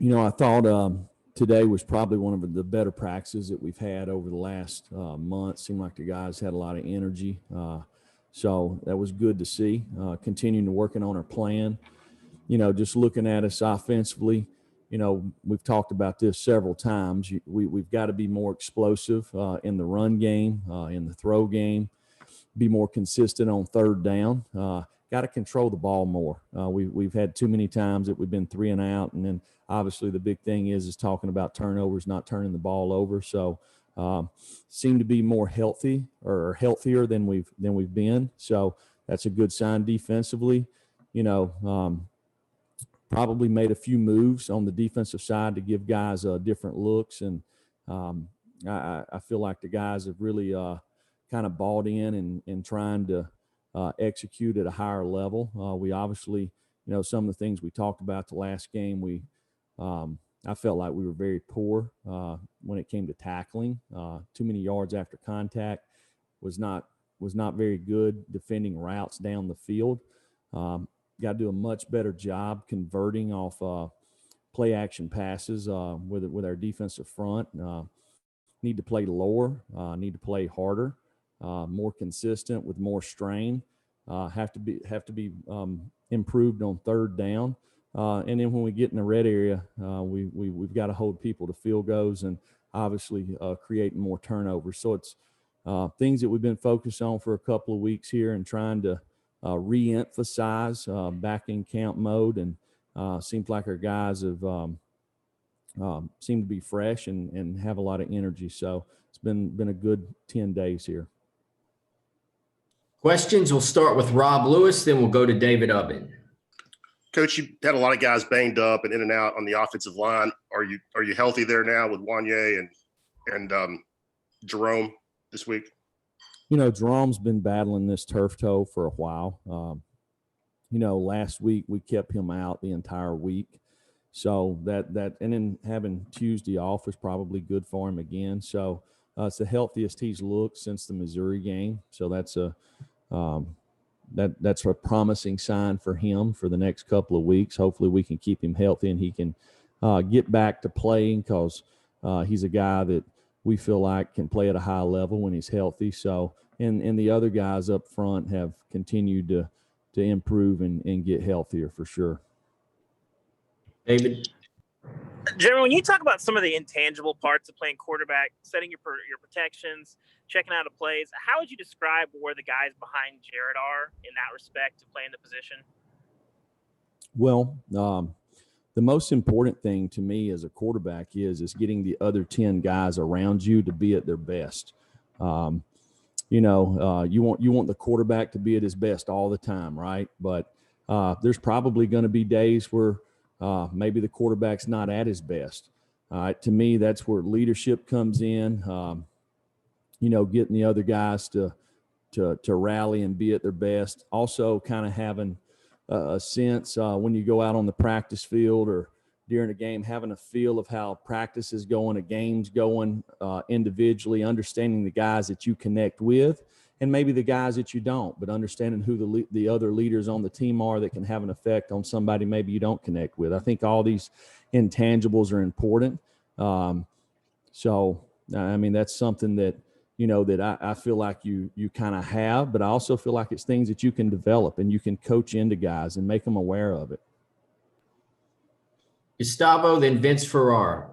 I thought today was probably one of the better practices that we've had over the last month. Seemed like the guys had a lot of energy. So that was good to see. Continuing to working on our plan. Just looking at us offensively, we've talked about this several times. We've got to be more explosive in the run game, in the throw game, be more consistent on third down. Got to control the ball more. We've had too many times that we've been 3 and out, and then obviously the big thing is talking about turnovers, not turning the ball over. So seem to be more healthy or healthier than we've been. So that's a good sign defensively. Probably made a few moves on the defensive side to give guys different looks, and I feel like the guys have really kind of bought in and trying to execute at a higher level. We obviously, some of the things we talked about the last game, I felt like we were very poor when it came to tackling. Too many yards after contact was not very good defending routes down the field. Got to do a much better job converting off play action passes with our defensive front. Need to play lower. Need to play harder, more consistent with more strain. Have to be improved on third down. And then when we get in the red area, we've got to hold people to field goals and obviously creating more turnovers. So it's things that we've been focused on for a couple of weeks here and trying to re-emphasize back in camp mode, and seems like our guys have seem to be fresh and have a lot of energy. So it's been a good 10 days here. Questions. We'll start with Rob Lewis, then we'll go to David Ubben. Coach, you had a lot of guys banged up and in and out on the offensive line. Are you healthy there now with Wanye and Jerome this week? Jerome's been battling this turf toe for a while. Last week we kept him out the entire week. So that and then having Tuesday off was probably good for him again. So it's the healthiest he's looked since the Missouri game. So that's a promising sign for him for the next couple of weeks. Hopefully we can keep him healthy and he can get back to playing, because he's a guy that we feel like can play at a high level when he's healthy. So, and the other guys up front have continued to improve and get healthier for sure. David? Jeremy, when you talk about some of the intangible parts of playing quarterback, setting your protections, checking out of plays, how would you describe where the guys behind Jared are in that respect to playing the position? Well, the most important thing to me as a quarterback is getting the other 10 guys around you to be at their best. You want the quarterback to be at his best all the time, right? But there's probably going to be days where maybe the quarterback's not at his best. To me, that's where leadership comes in. Getting the other guys to rally and be at their best. Also, kind of having a sense when you go out on the practice field or during a game, having a feel of how practice is going, a game's going individually, understanding the guys that you connect with and maybe the guys that you don't, but understanding who the other leaders on the team are that can have an effect on somebody maybe you don't connect with. I think all these intangibles are important. So, I mean, that's something that, that I feel like you kind of have, but I also feel like it's things that you can develop and you can coach into guys and make them aware of it. Gustavo, then Vince Ferrara.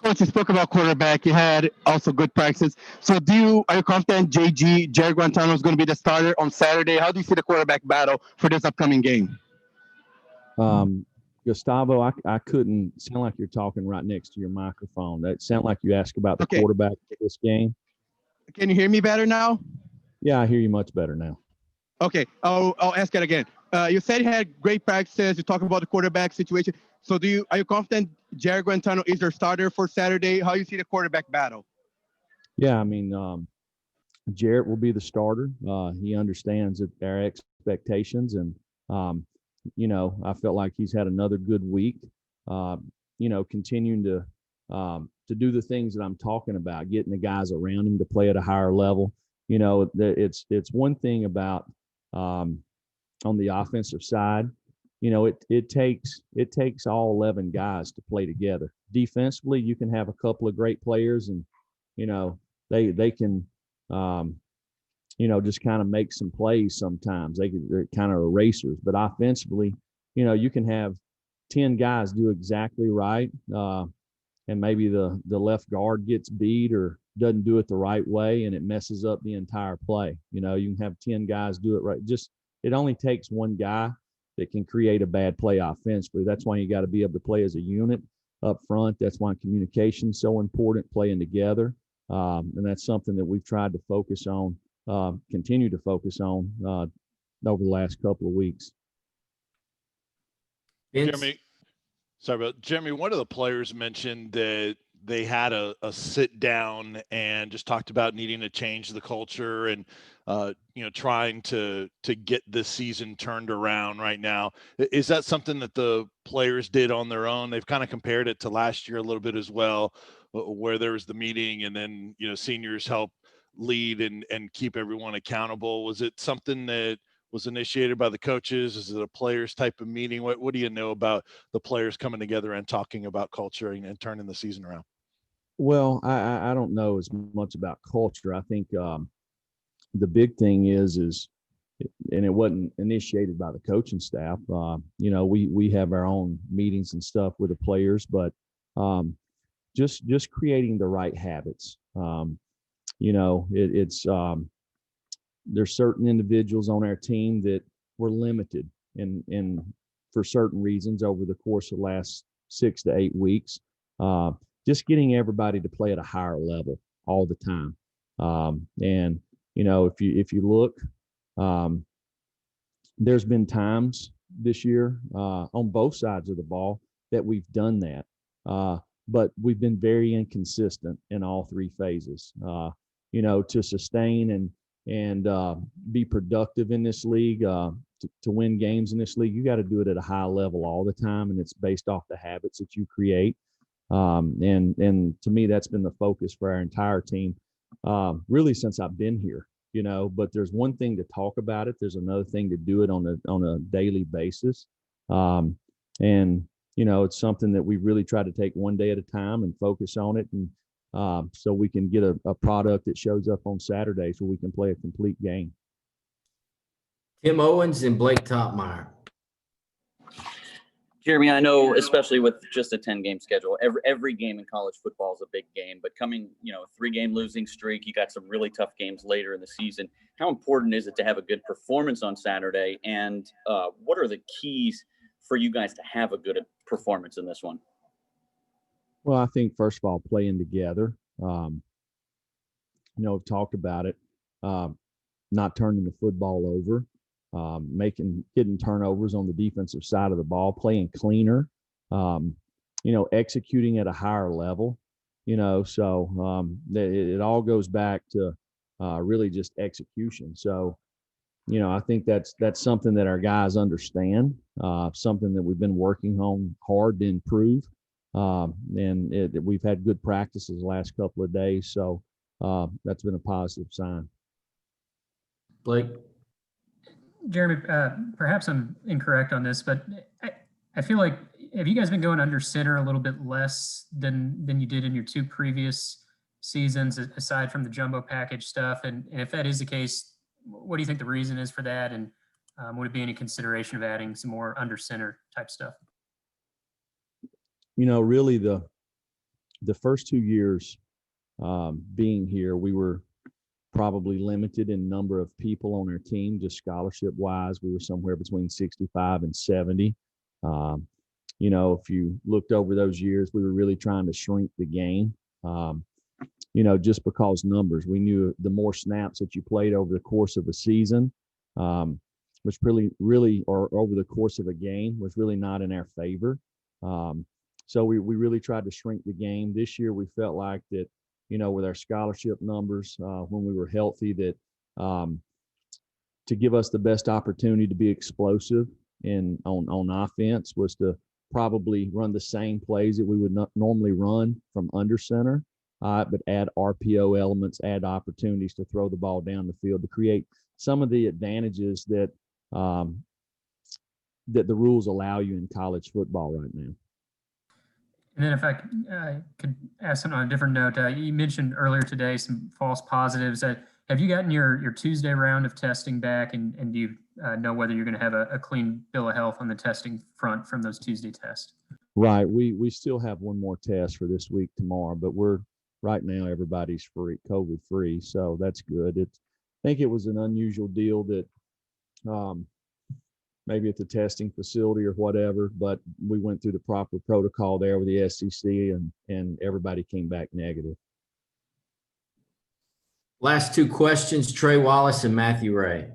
Coach, you spoke about quarterback. You had also good practice. So are you confident Jared Guantano is going to be the starter on Saturday? How do you see the quarterback battle for this upcoming game? Gustavo, I couldn't sound like you're talking right next to your microphone. That sound like you asked about the quarterback for this game. Can you hear me better now? Yeah, I hear you much better now. Okay, I'll ask it again. You said you had great practices. You talked about the quarterback situation. So are you confident Jared Guantano is your starter for Saturday? How do you see the quarterback battle? Yeah, I mean, Jarrett will be the starter. He understands our expectations, and I felt like he's had another good week. Continuing to do the things that I'm talking about, getting the guys around him to play at a higher level. It's one thing about on the offensive side, it takes all 11 guys to play together. Defensively, you can have a couple of great players, and they can just kind of make some plays sometimes. They're kind of erasers. But offensively, you can have 10 guys do exactly right, and maybe the left guard gets beat or doesn't do it the right way, and it messes up the entire play. You can have 10 guys do it right. It only takes one guy that can create a bad play offensively. That's why you got to be able to play as a unit up front. That's why communication is so important, playing together. And that's something that we've tried to focus on, continue to focus on over the last couple of weeks. Vince? Jeremy, one of the players mentioned that they had a sit down and just talked about needing to change the culture and, trying to get this season turned around right now. Is that something that the players did on their own? They've kind of compared it to last year a little bit as well, where there was the meeting and then, seniors help lead and keep everyone accountable. Was it something that was initiated by the coaches? Is it a players type of meeting? What do you know about the players coming together and talking about culture and turning the season around? Well, I don't know as much about culture. I think the big thing is, and it wasn't initiated by the coaching staff. We have our own meetings and stuff with the players, but just creating the right habits. There's certain individuals on our team that were limited in for certain reasons over the course of the last 6 to 8 weeks. Just getting everybody to play at a higher level all the time. If you look, there's been times this year on both sides of the ball that we've done that. But we've been very inconsistent in all three phases. To sustain and be productive in this league, to win games in this league, you got to do it at a high level all the time, and it's based off the habits that you create. And to me, that's been the focus for our entire team, really since I've been here. But there's one thing to talk about it. There's another thing to do it on a daily basis. It's something that we really try to take one day at a time and focus on it. And so we can get a product that shows up on Saturday so we can play a complete game. Tim Owens and Blake Topmeyer. Jeremy, I know, especially with just a 10-game schedule, every game in college football is a big game, but coming, 3-game losing streak, you got some really tough games later in the season. How important is it to have a good performance on Saturday? And what are the keys for you guys to have a good performance in this one? Well, I think first of all, playing together, we've talked about it, not turning the football over, getting turnovers on the defensive side of the ball, playing cleaner, executing at a higher level, so it all goes back to really just execution. So, I think that's something that our guys understand, something that we've been working on hard to improve. We've had good practices the last couple of days. So that's been a positive sign. Blake? Jeremy, perhaps I'm incorrect on this, but I feel like, have you guys been going under center a little bit less than you did in your 2 previous seasons, aside from the jumbo package stuff? And if that is the case, what do you think the reason is for that? And would it be any consideration of adding some more under center type stuff? Really the first 2 years being here, we were probably limited in number of people on our team, just scholarship wise. We were somewhere between 65 and 70. If you looked over those years, we were really trying to shrink the game, just because numbers. We knew the more snaps that you played over the course of a season, which really, or over the course of a game, was really not in our favor. So we really tried to shrink the game. This year, we felt like that, with our scholarship numbers, when we were healthy, that to give us the best opportunity to be explosive on offense was to probably run the same plays that we would not normally run from under center, but add RPO elements, add opportunities to throw the ball down the field to create some of the advantages that that the rules allow you in college football right now. And then if I could ask something on a different note, you mentioned earlier today some false positives. Have you gotten your Tuesday round of testing back, and do you know whether you're going to have a clean bill of health on the testing front from those Tuesday tests? Right. We still have one more test for this week tomorrow, but right now everybody's COVID free, so that's good. I think it was an unusual deal that maybe at the testing facility or whatever, but we went through the proper protocol there with the SEC, and everybody came back negative. Last two questions, Trey Wallace and Matthew Ray.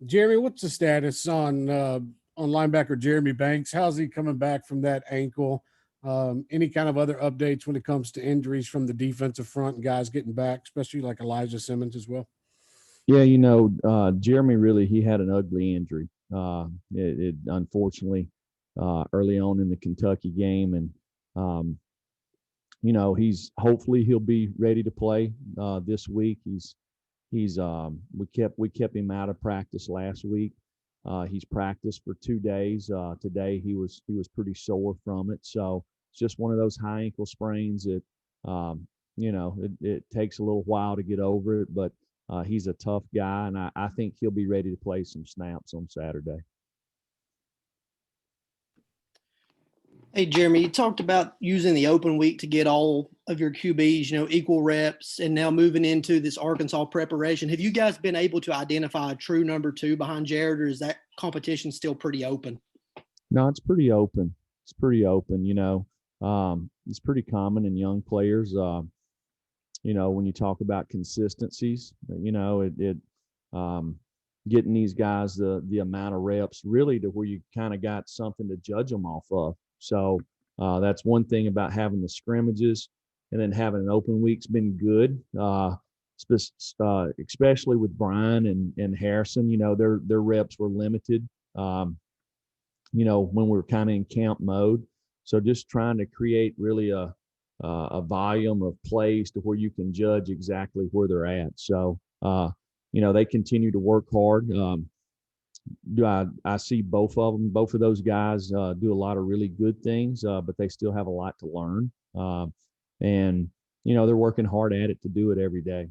Jeremy, what's the status on linebacker Jeremy Banks? How's he coming back from that ankle? Any kind of other updates when it comes to injuries from the defensive front and guys getting back, especially like Elijah Simmons as well? Yeah, Jeremy he had an ugly injury. It unfortunately early on in the Kentucky game, and hopefully he'll be ready to play this week. We kept him out of practice last week. He's practiced for 2 days. Today he was pretty sore from it, so it's just one of those high ankle sprains that it takes a little while to get over it, but he's a tough guy, and I think he'll be ready to play some snaps on Saturday. Hey, Jeremy, you talked about using the open week to get all of your QBs, equal reps, and now moving into this Arkansas preparation. Have you guys been able to identify a true number 2 behind Jared, or is that competition still pretty open? No, it's pretty open. It's pretty open. It's pretty common in young players. When you talk about consistencies, getting these guys the amount of reps really to where you kind of got something to judge them off of. So that's one thing about having the scrimmages, and then having an open week's been good, especially with Brian and Harrison. Their reps were limited, when we were kind of in camp mode. So just trying to create really a volume of plays to where you can judge exactly where they're at. So, they continue to work hard. I see both of those guys do a lot of really good things, but they still have a lot to learn. And they're working hard at it to do it every day.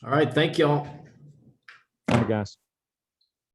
All right. Thank y'all. All right, guys.